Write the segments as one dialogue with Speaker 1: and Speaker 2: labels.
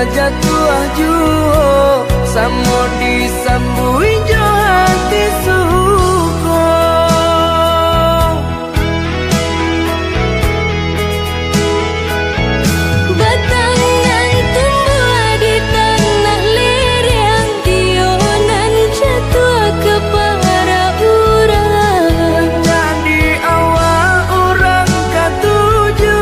Speaker 1: kajatuah juo samo disambui jo hati suko.
Speaker 2: Batangan tumbuh di tanah lereng, tionan jatuh ke para urang.
Speaker 1: Jadi awal orang katuju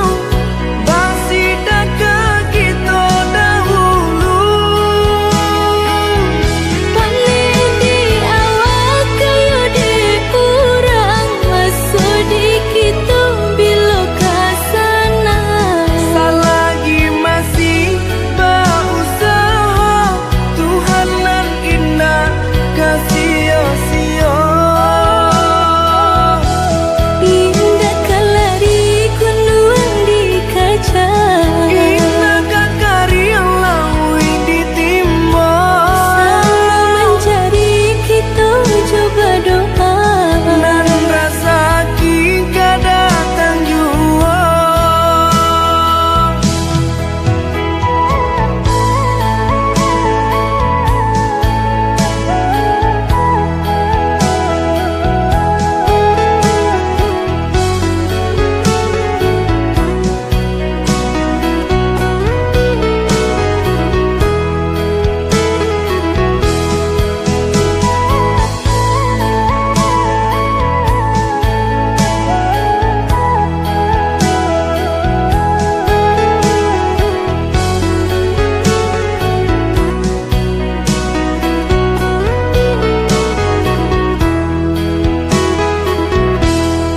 Speaker 1: basida ke kita dahulu.
Speaker 2: Paling di awal kayu di urang, masuk di kita bila kasana.
Speaker 1: Selagi masih berusaha, Tuhan nan indah kasih-sia.
Speaker 2: Indah kelari kunduan di kaca,
Speaker 1: Indah kakari laui ditimba.
Speaker 2: selalu mencari kita coba doa.
Speaker 1: Nan rasa kita datang jua.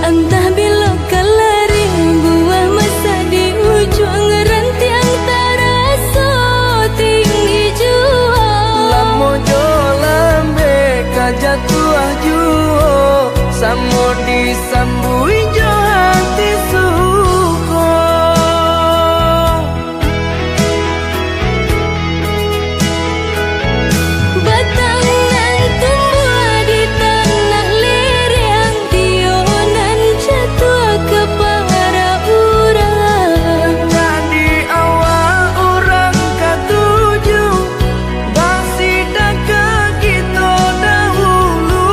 Speaker 2: Entah bila kelari buah masa di ujung rantiang terasa tinggi jua.
Speaker 1: Lamo jo lambe kajatuah juo samo disambui jo hati suko.
Speaker 2: Batangan tumbuh di tanah lereng, tionan jatuh ke para urang.
Speaker 1: Jadi awal orang katuju basida ke kita dahulu.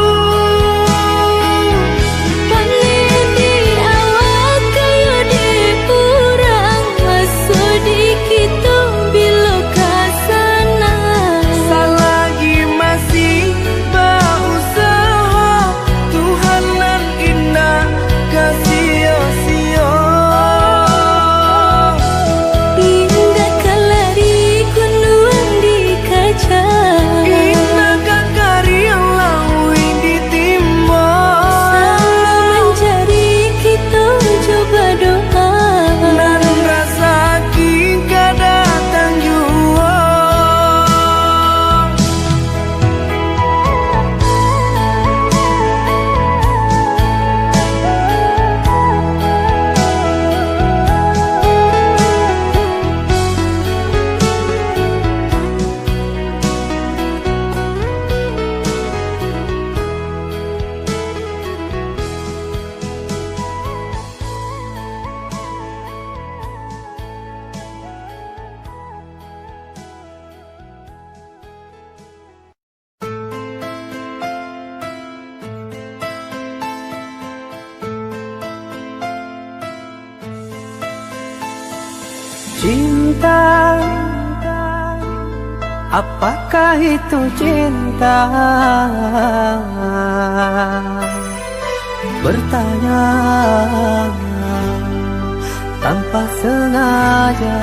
Speaker 2: Paling di awal kayu di urang, masuk di kita bila kasana.
Speaker 1: Selagi masih berusaha, Tuhan nan indah kasih-sia.
Speaker 2: Indah kelari kunduan di kaca,
Speaker 1: Indah kakari laui ditimba.
Speaker 2: selalu mencari kita coba doa.
Speaker 1: Nan rasa kita datang jua. Cinta, apakah itu cinta? Bertanya tanpa sengaja.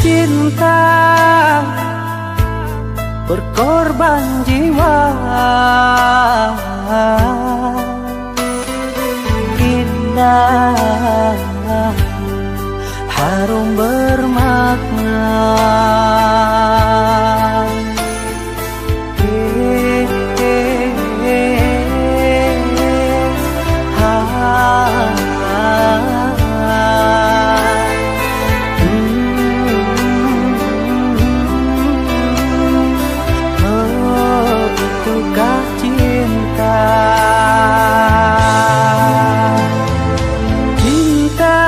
Speaker 1: Cinta berkorban jiwa, indah harum bermakna. Itukah cinta? Cinta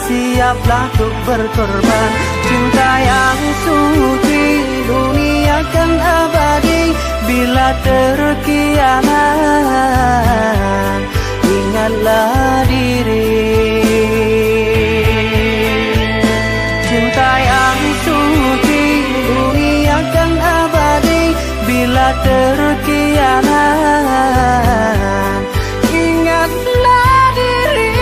Speaker 1: siaplah untuk berkorban. Cinta yang suci dunia kan abadi, bila terkianat ingatlah diri. Cinta yang suci dunia kan abadi, bila terkianat ingatlah diri.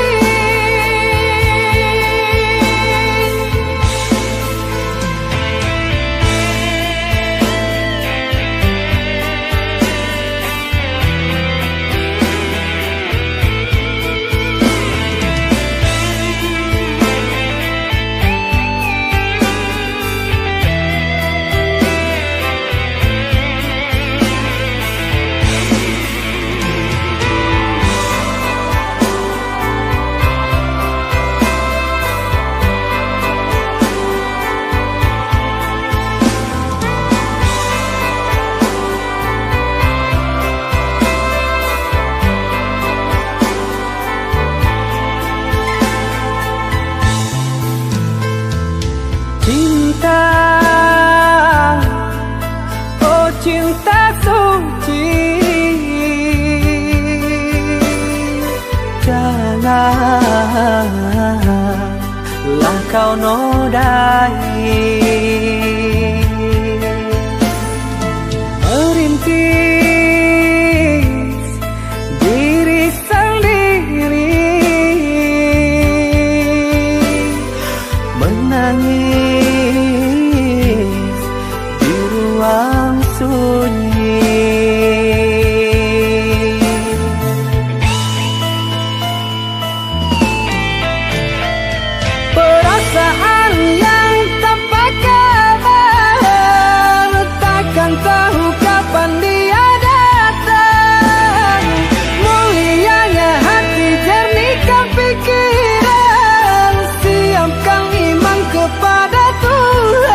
Speaker 1: Cinta, oh cinta suci, janganlah kau nodai. Merintis diri sendiri, menangis di ruang sunyi. Perasaan yang tanpa kabar, takkan tahu kapan dia datang. Mulianya hati, jernihkan pikiran, siapkan iman kepada Tuhan.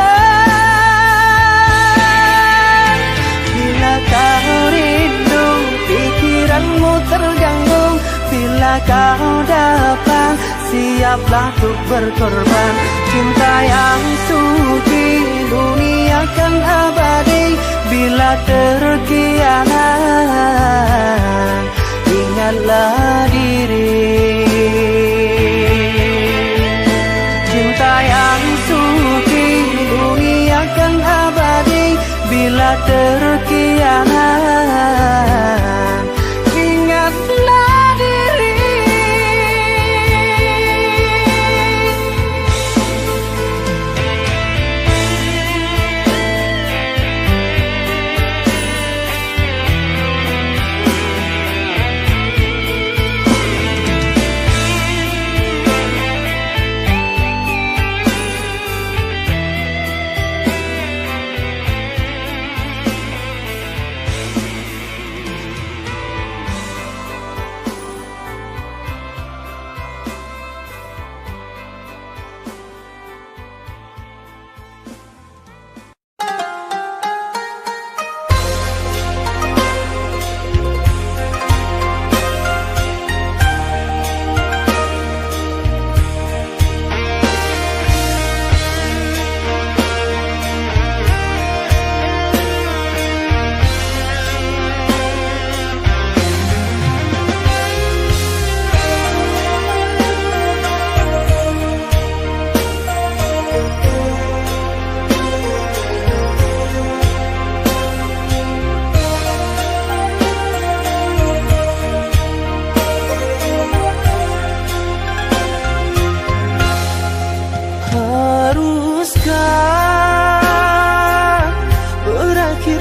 Speaker 1: Bila kau rindu, pikiranmu terganggu, bila kau dapat, siaplah untuk berkorban. Cinta yang suci dunia kan abadi, bila terkianat ingatlah diri. Cinta yang suci dunia kan abadi, bila terkianat ingatlah diri.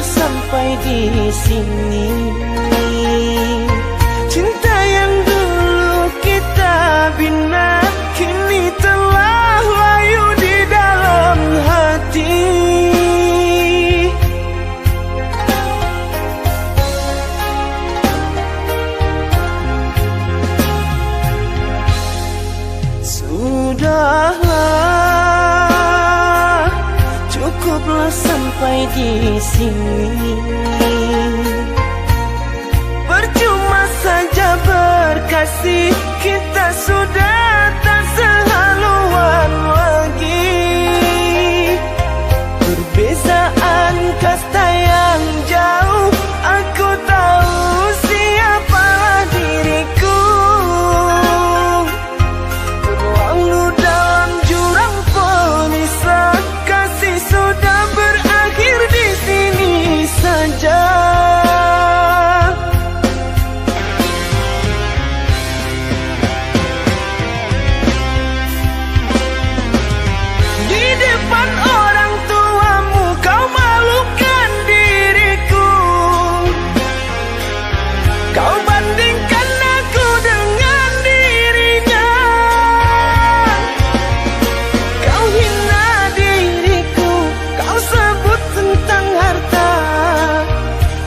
Speaker 1: Sampai di sini, cinta yang dulu kita bina kini telah layu di dalam hati. Sudahlah, cukuplah sampai di sini. Percuma saja berkasih, kita sudah tak sehalus angkasa yang jauh, aku tahu siapalah diriku. Terlalu dalam jurang pemisah, kasih sudah berakhir di sini saja. Di depan orang tuamu kau malukan diriku. Kau bandingkan aku dengan dirinya. Kau hina diriku, kau sebut tentang harta.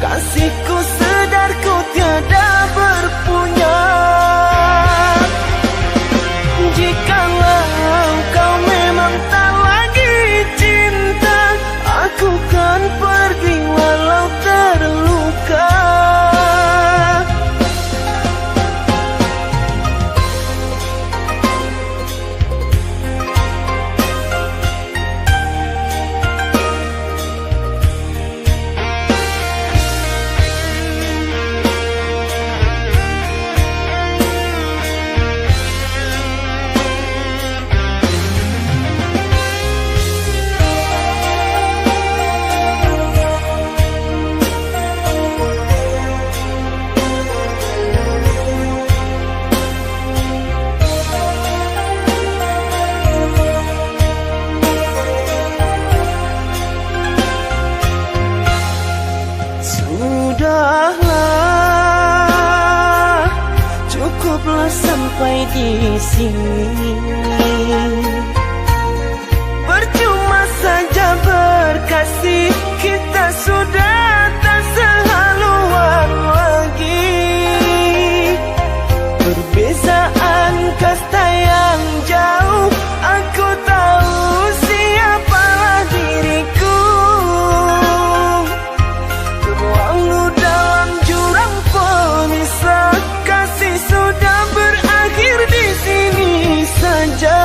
Speaker 1: Kasihku sedarku tiada berpunya. Jikalau kau memang tak lagi cinta, aku kan pergi walau terluka. Sudahlah, cukuplah sampai di sini. Percuma saja berkasih, kita sudah tak sehaluan lagi. Perbezaan kasta yang jauh, aku tahu siapalah diriku. Terlalu dalam jurang pemisah, kasih sudah berakhir di sini saja.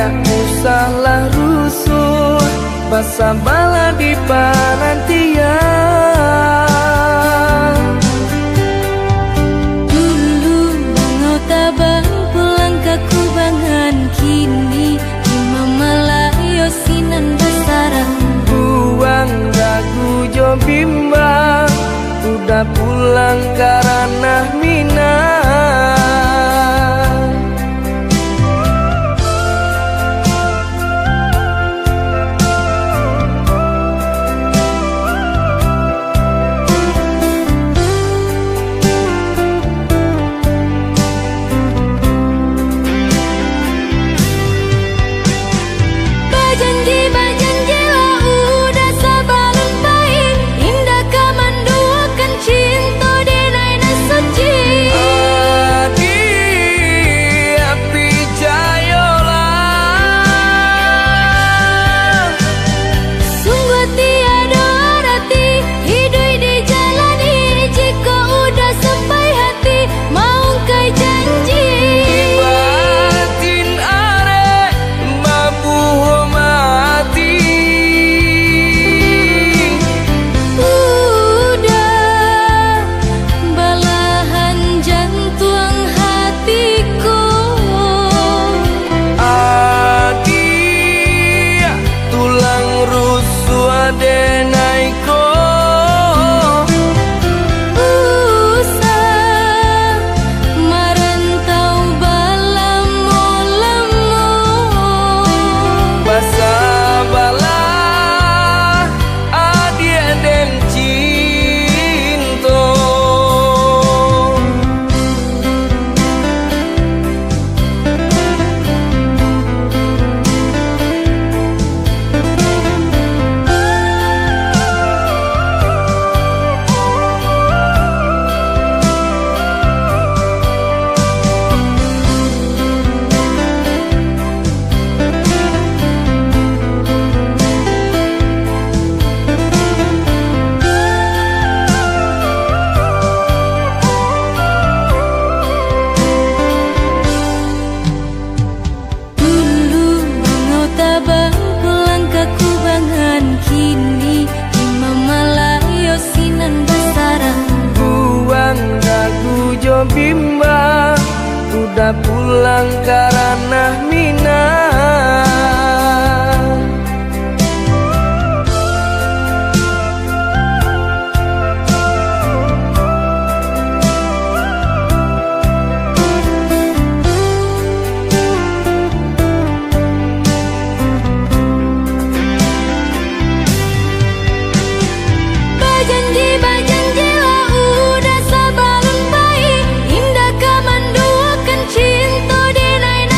Speaker 1: tidak usahlah rusuh, basa bala di penantian.
Speaker 2: Dulu mau tabang pulang ke kubangan, kini imam malayo sinan besarang.
Speaker 1: Buang ragu jo bimbang, udah pulang karena minang.
Speaker 2: Bajanji lah udah sabalun baik, indah kamanduakan cinta di naina suci.
Speaker 1: Adi api jayola,
Speaker 2: Sungguh tiada arti hidup dijalani, jika udah sampai hati mau kai janji.
Speaker 1: batin are mabuh mati.
Speaker 2: Udah belahan jantung hatiku,
Speaker 1: Adi tulang rusuk adenaiko.
Speaker 2: usah merantau balamo-lamo.
Speaker 1: Basa bala adi den cinto.
Speaker 2: Dulu mau tabang pulang ke kubangan, kini imam malayo sinan besarang.
Speaker 1: Buang ragu jo bimbang, udah pulang karena minang.
Speaker 2: Bajanji lah udah sabalun baik, indah kamanduakan cinta di naina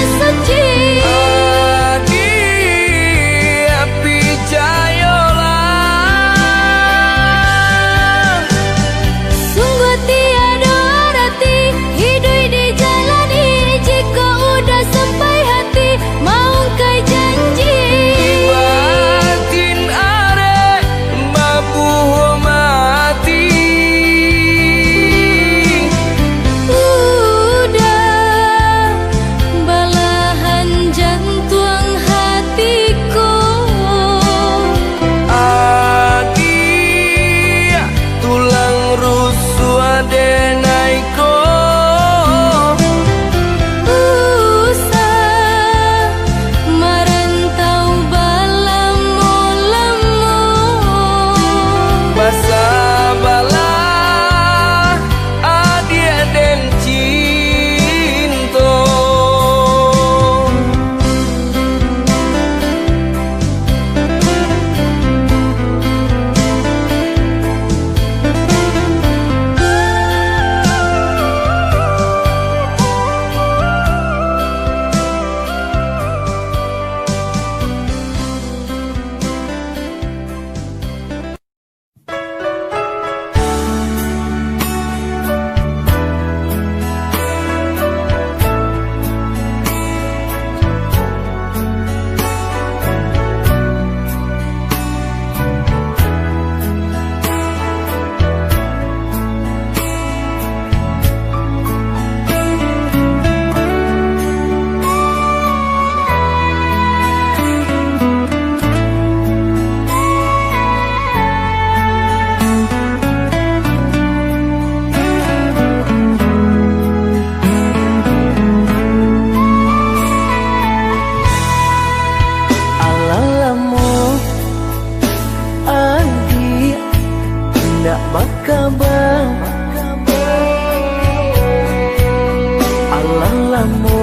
Speaker 1: Alalamu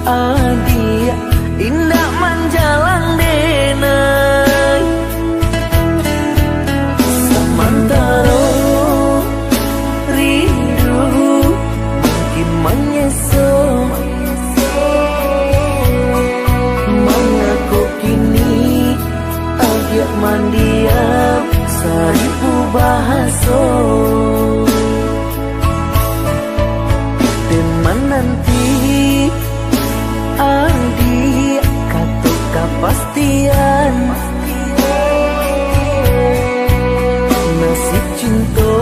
Speaker 1: adia indah manjalang denai samantara rindu makin menyeso mengaku kini agak mandiam seribu bahaso menanti adik katu kepastian nasib cinta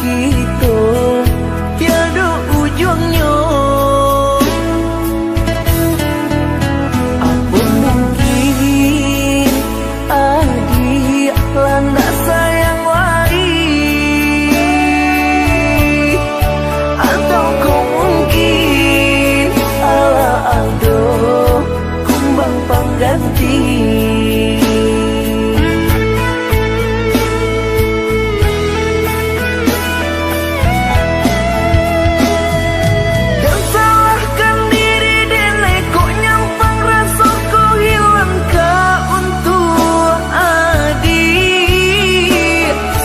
Speaker 1: kita tiada ujungnya. Apa mungkin adik landak sayang ganti dan salahkan diri dene kok nyampang rasa ku hilang ka untuk adik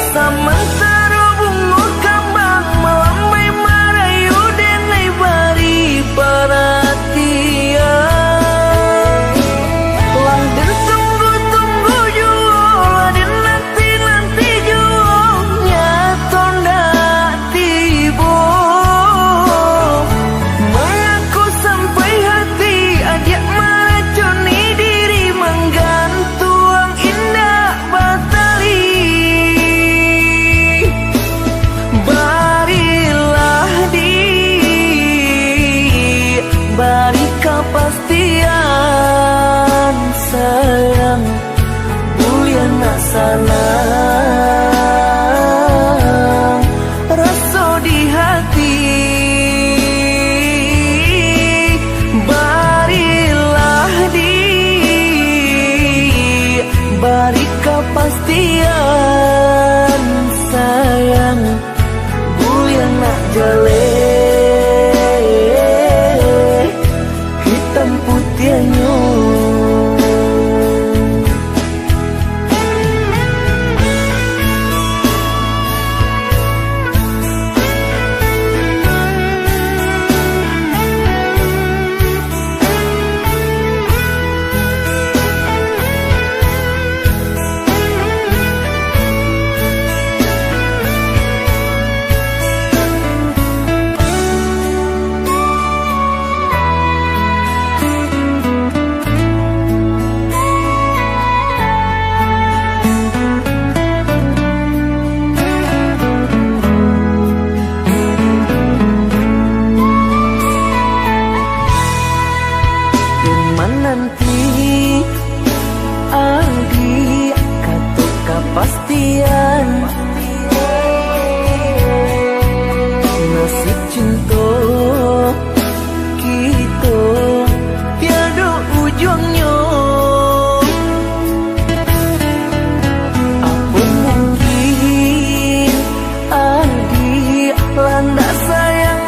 Speaker 1: samantara bunga kambang melambai marayu dene bari perhatian. Beri kepastian sayang buya nak salah rasa di hati barilah beri kepastian sayang buya nak jale putihnya. Menanti adik katu kepastian nasib cinta kita tiada ujungnya. Apa mungkin adik landak sayang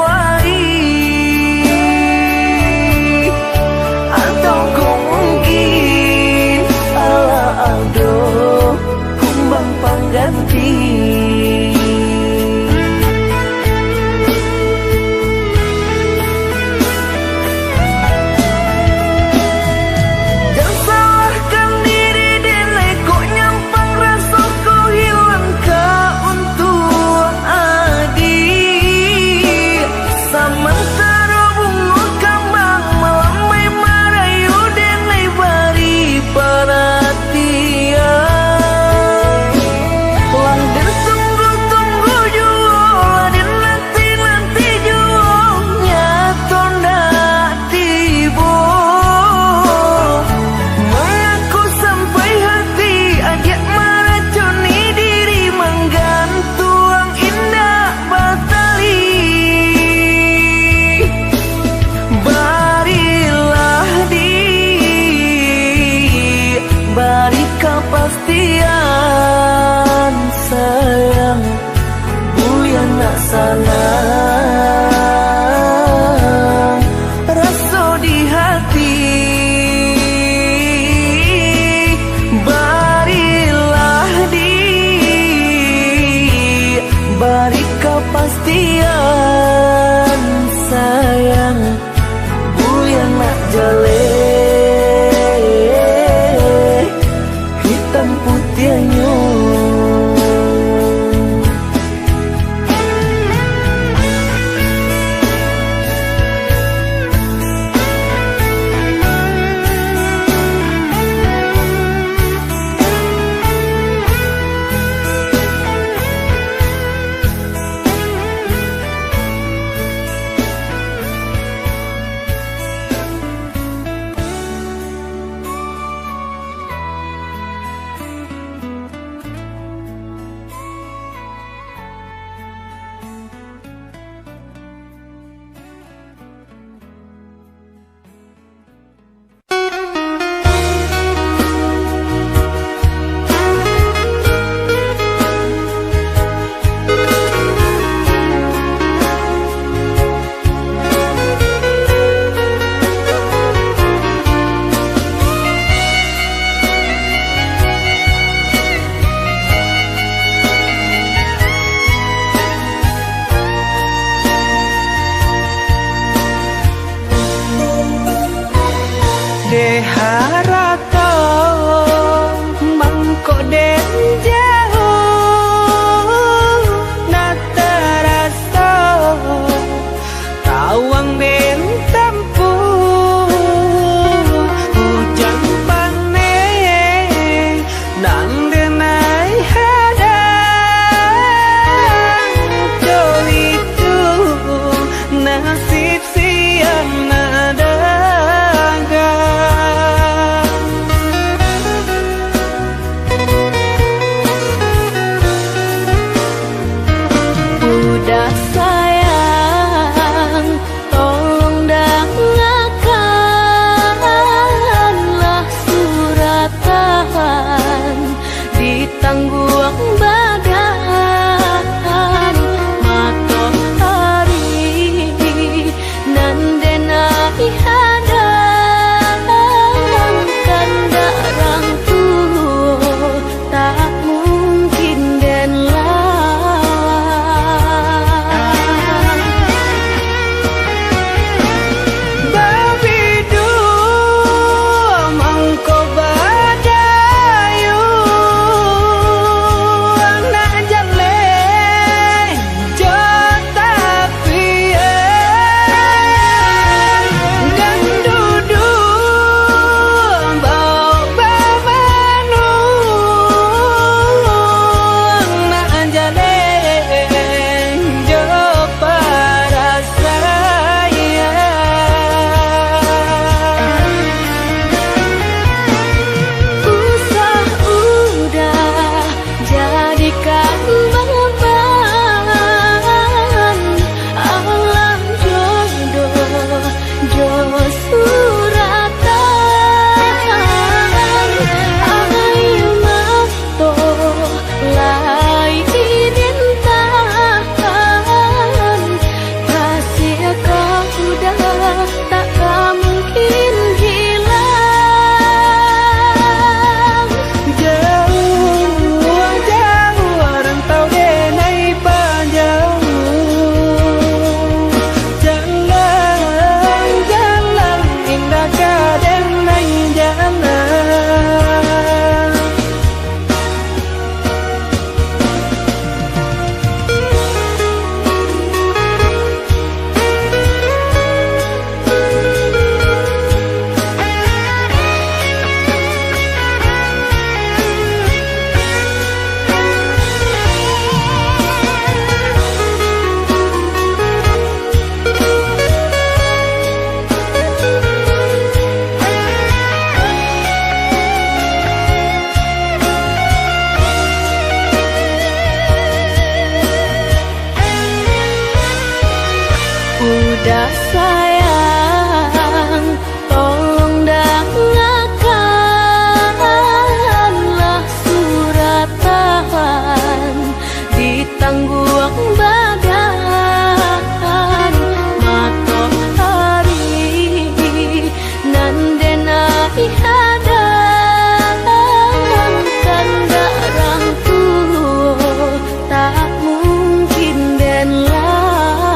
Speaker 1: ganti dan salahkan diri dene kok nyampang rasa ku hilang ka untuk adik samantara bunga kambang melambai marayu dene bari perhatian. Langgar de harato mangko den jauh na terasa tawang den tempuh hujan panen nang denai hadang jo itu nasib siang nada
Speaker 2: Udah sayang, tolong dengarkanlah suratan ditangguang badan matahari nan denai hadang kanda rangtu tak mungkin den
Speaker 1: Babidu mangko badayu anak jale jo tapi dan dudu bau bamanu anak jale jo para saya
Speaker 2: Usah udah jadikan beban alam jodoh jo suratan ayo mato lai dintahan kasih kau udah tak mungkin hilang
Speaker 1: jauh jauh rantau denai panjang jalan jalan indah kadenai jalan
Speaker 2: Udah sayang, tolong dengarkanlah suratan ditangguang badan matahari nan denai hadang kanda rangtu tak mungkin den lawan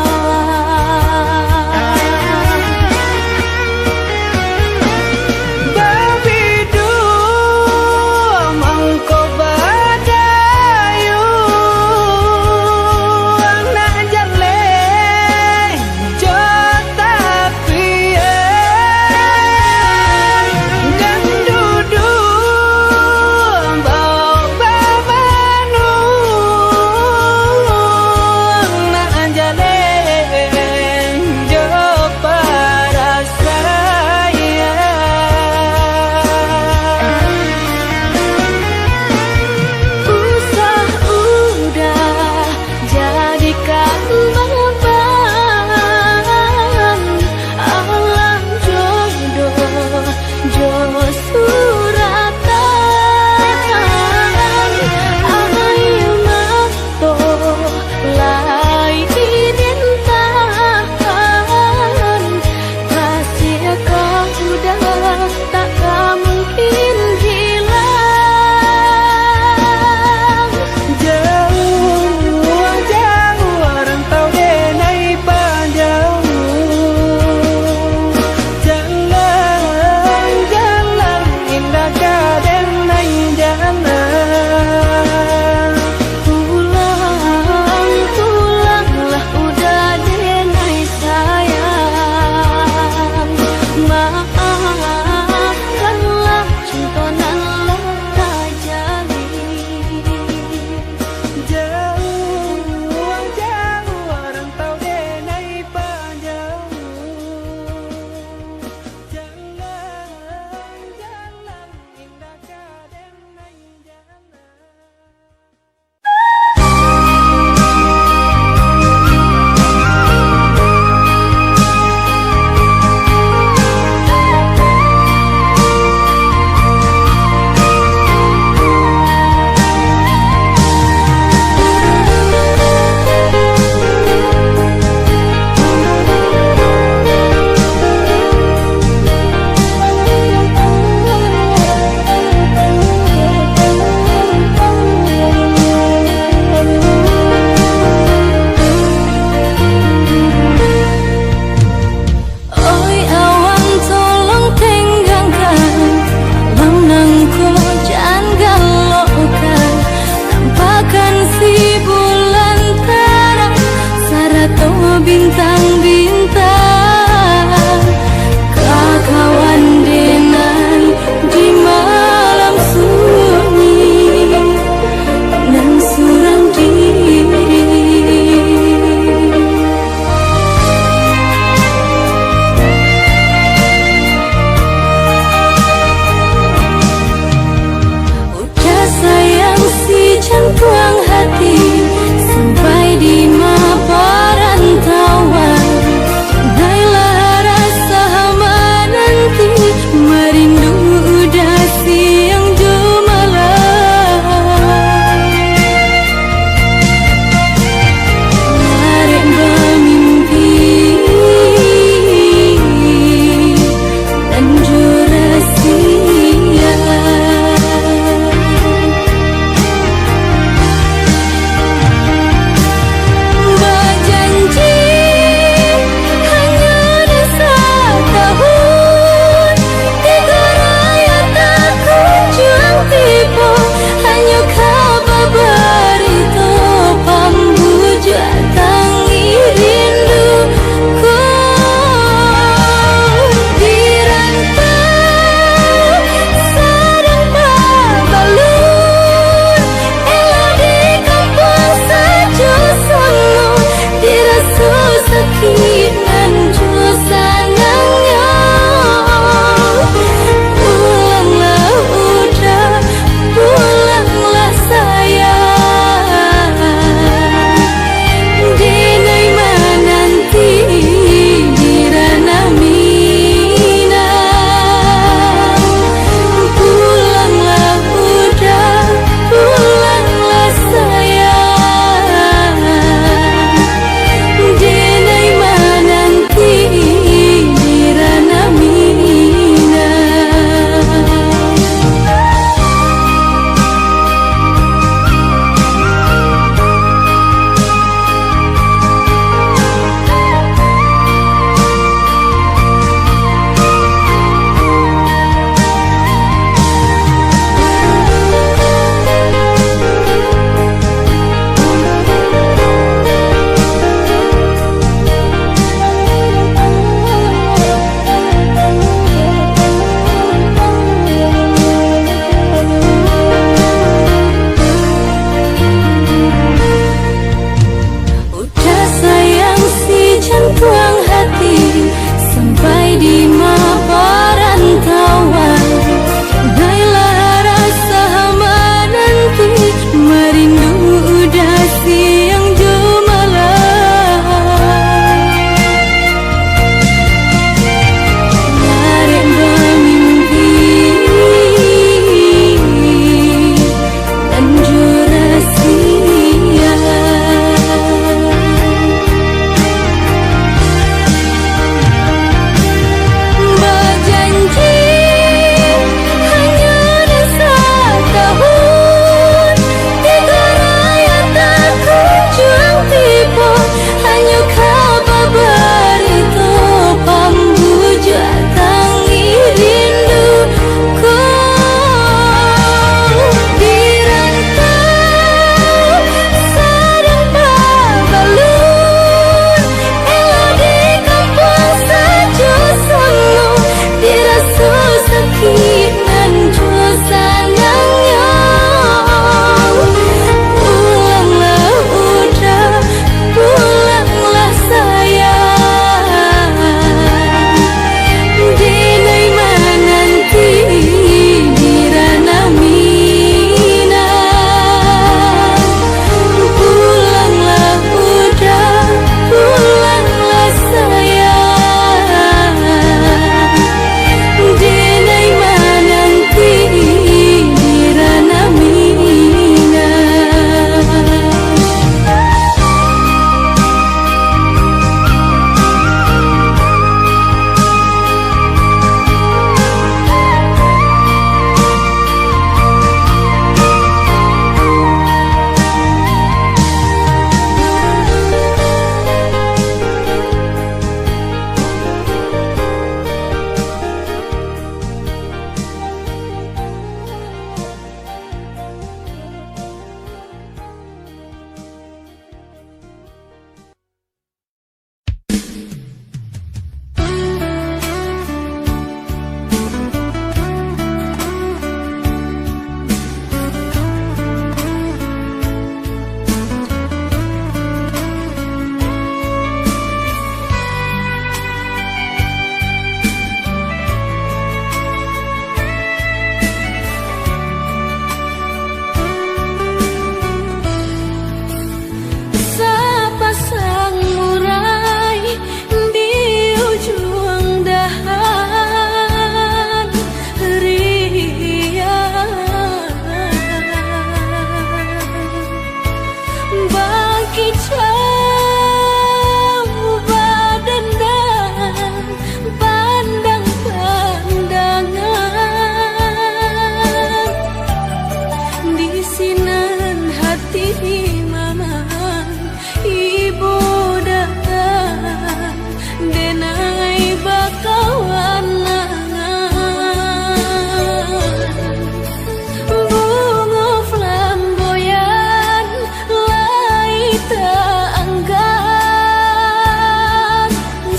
Speaker 2: tak angkat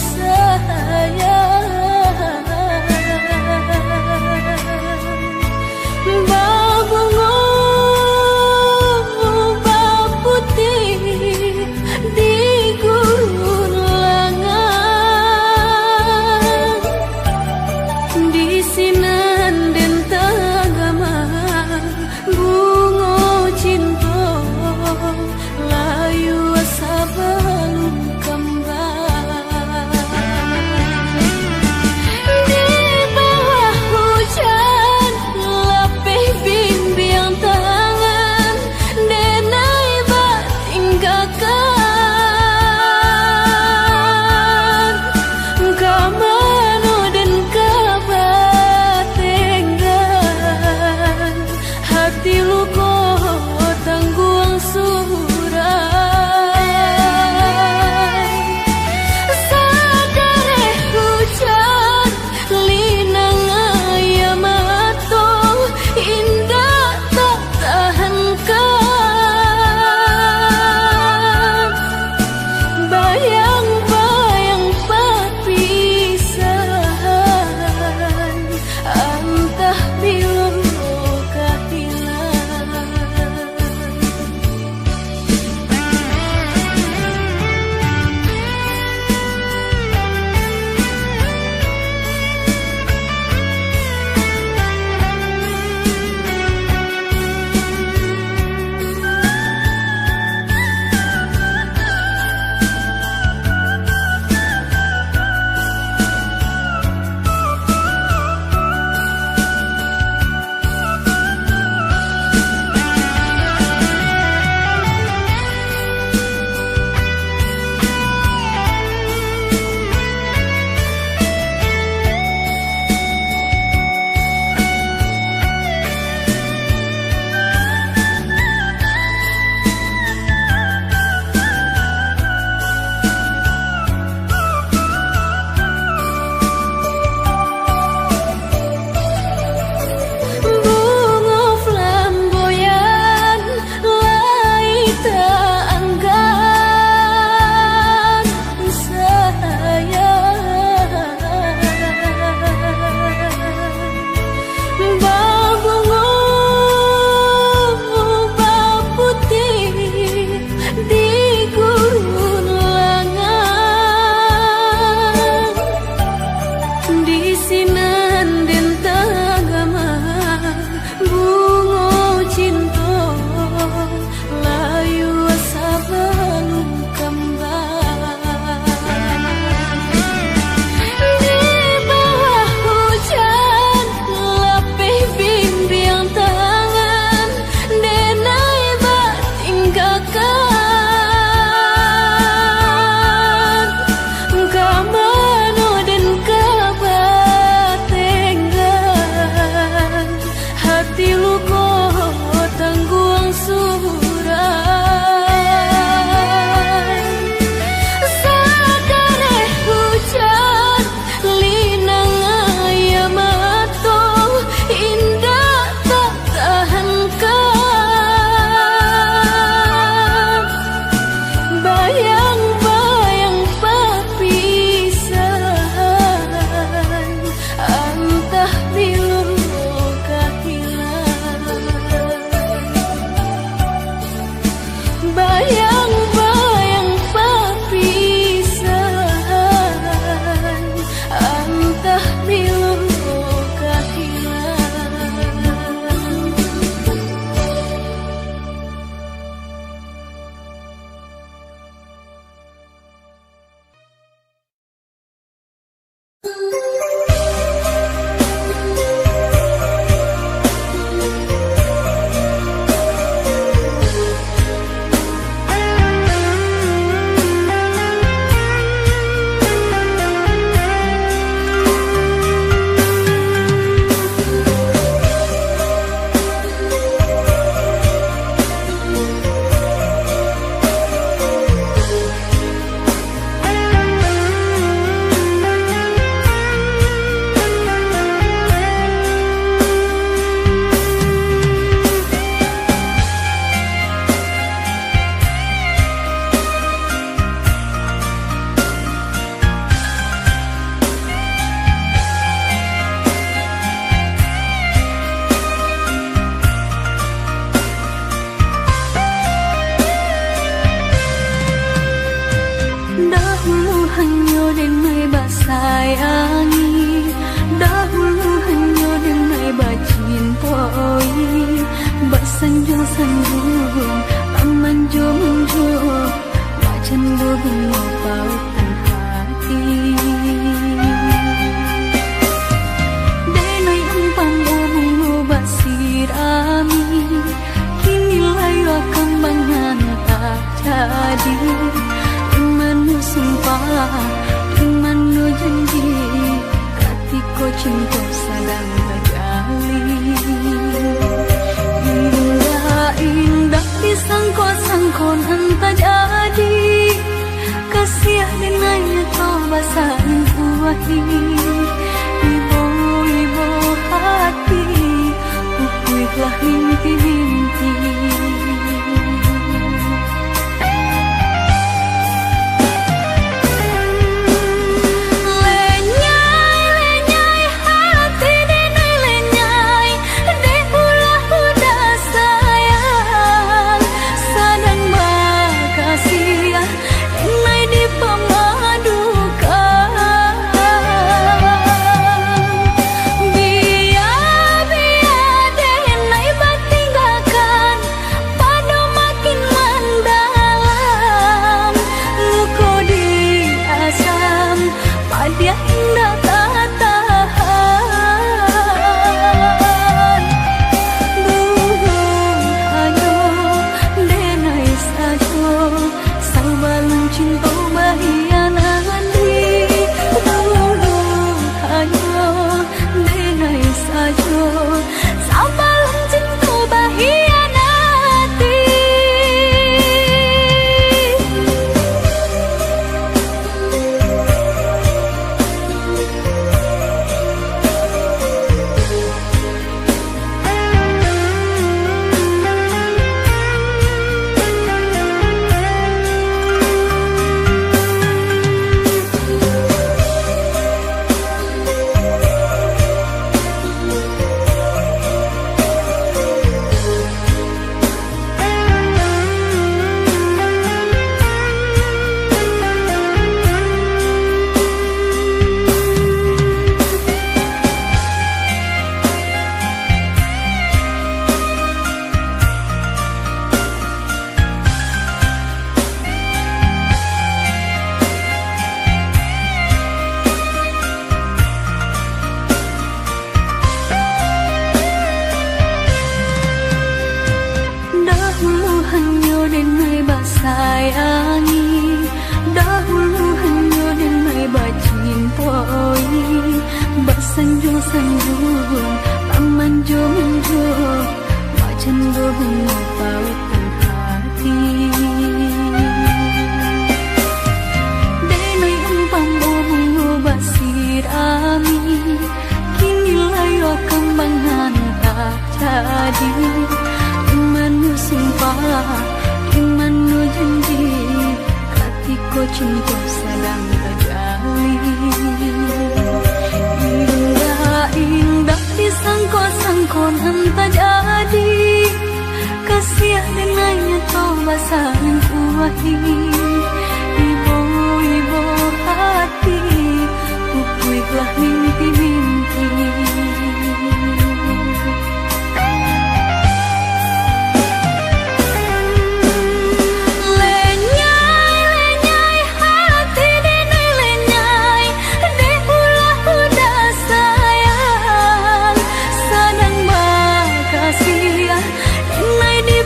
Speaker 2: sayang. Babungo putih di gurun langan, di sinan den tagama bungo cinta layu sabalum kembang. Di bawah hujan lapih bimbing tangan denai batinggakan kamano den kabatenggan hati luko tangguang surai. Sadare hujan linang ayam atau indah tak tahankan bayang-bayang perpisahan entah bila kehilangan. Bunga flamboyan lai tak angkat sayang. Babungo putih di gurun langan, di sinan den tagama bungo cinta layu sabalum kembang. Di bawah hujan lapih bimbing tangan denai batinggakan kamano den kabatenggan hati luko tangguang surai. Sadare hujan linang ayam atau indah tak tahankan sanjung Paman jo menjo Wajan bubung pautan hati Denai empang bubung basirami Kini layu kembangan tak jadi Imanu sumpah Imanu janji Katiko cinta sadang terjalin Indah disangko-sangko entah jadi Kasih dengannya kau basahin kuahi Ibu-ibu hati Pupuilah mimpi-mimpi Dia indah tak tahan Buhung ayo denai sajo Sabalun cinta bahianan di Buhung ayo denai sajo Sabalun cinta bahianati Sayangi dahulu hanya denai bacintoi Basanjung-sanjung paman jo menjo Wajan bubung pautan hati Denai empang bubung basirami Kini layu kembangan tak jadi Imanu sumpah Imanu janji Katiko cinta sedang terjalin Indah disangko-sangko entah jadi Kasih dengannya kau basahin kuahi Ibu-ibu hati Pupuilah mimpi-mimpi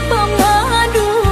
Speaker 2: Pemadukan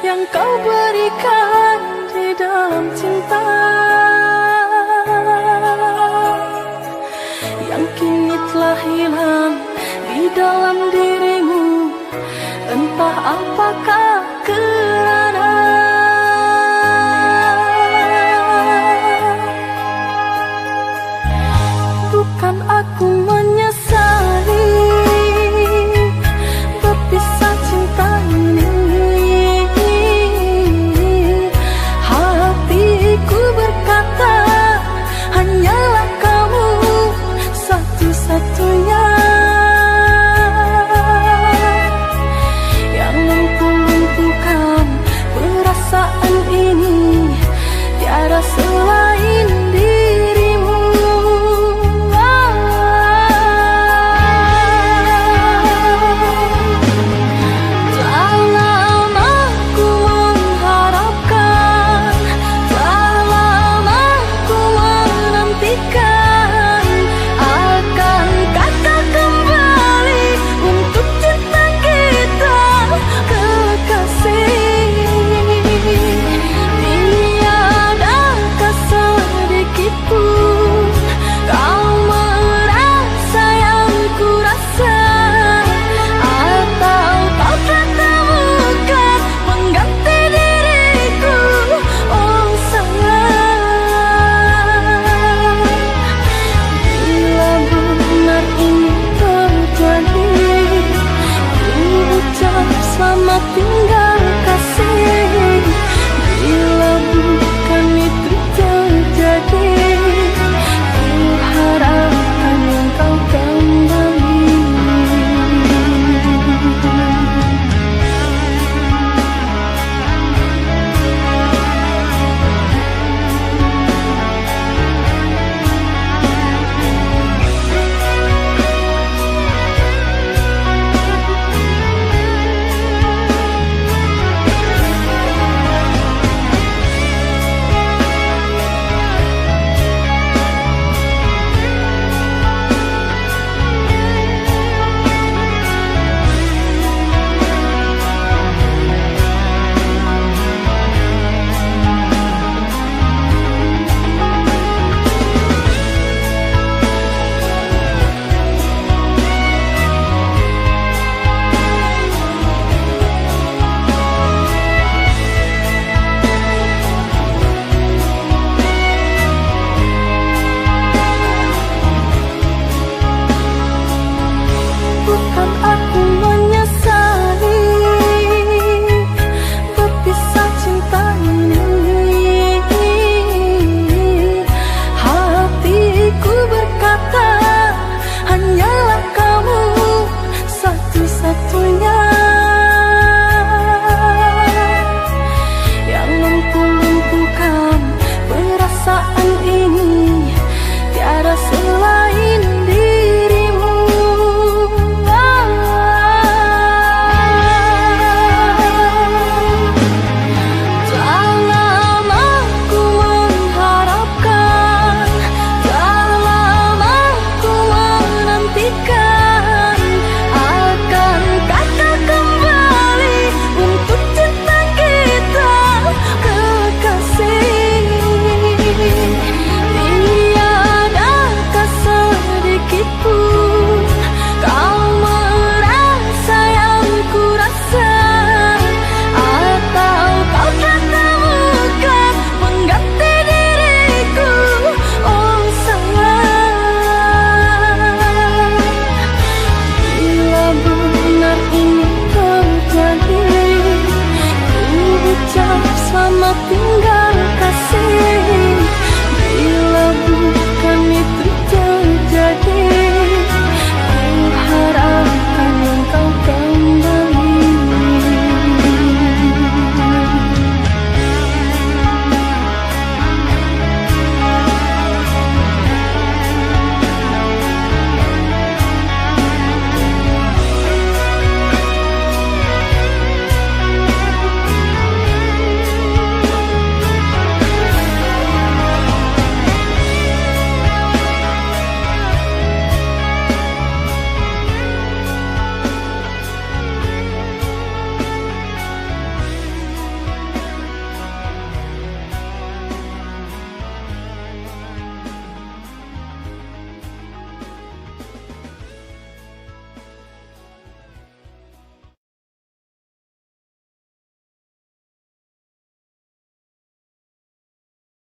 Speaker 2: yang kau berikan di dalam cinta, yang kini telah hilang di dalam dirimu. Entah apakah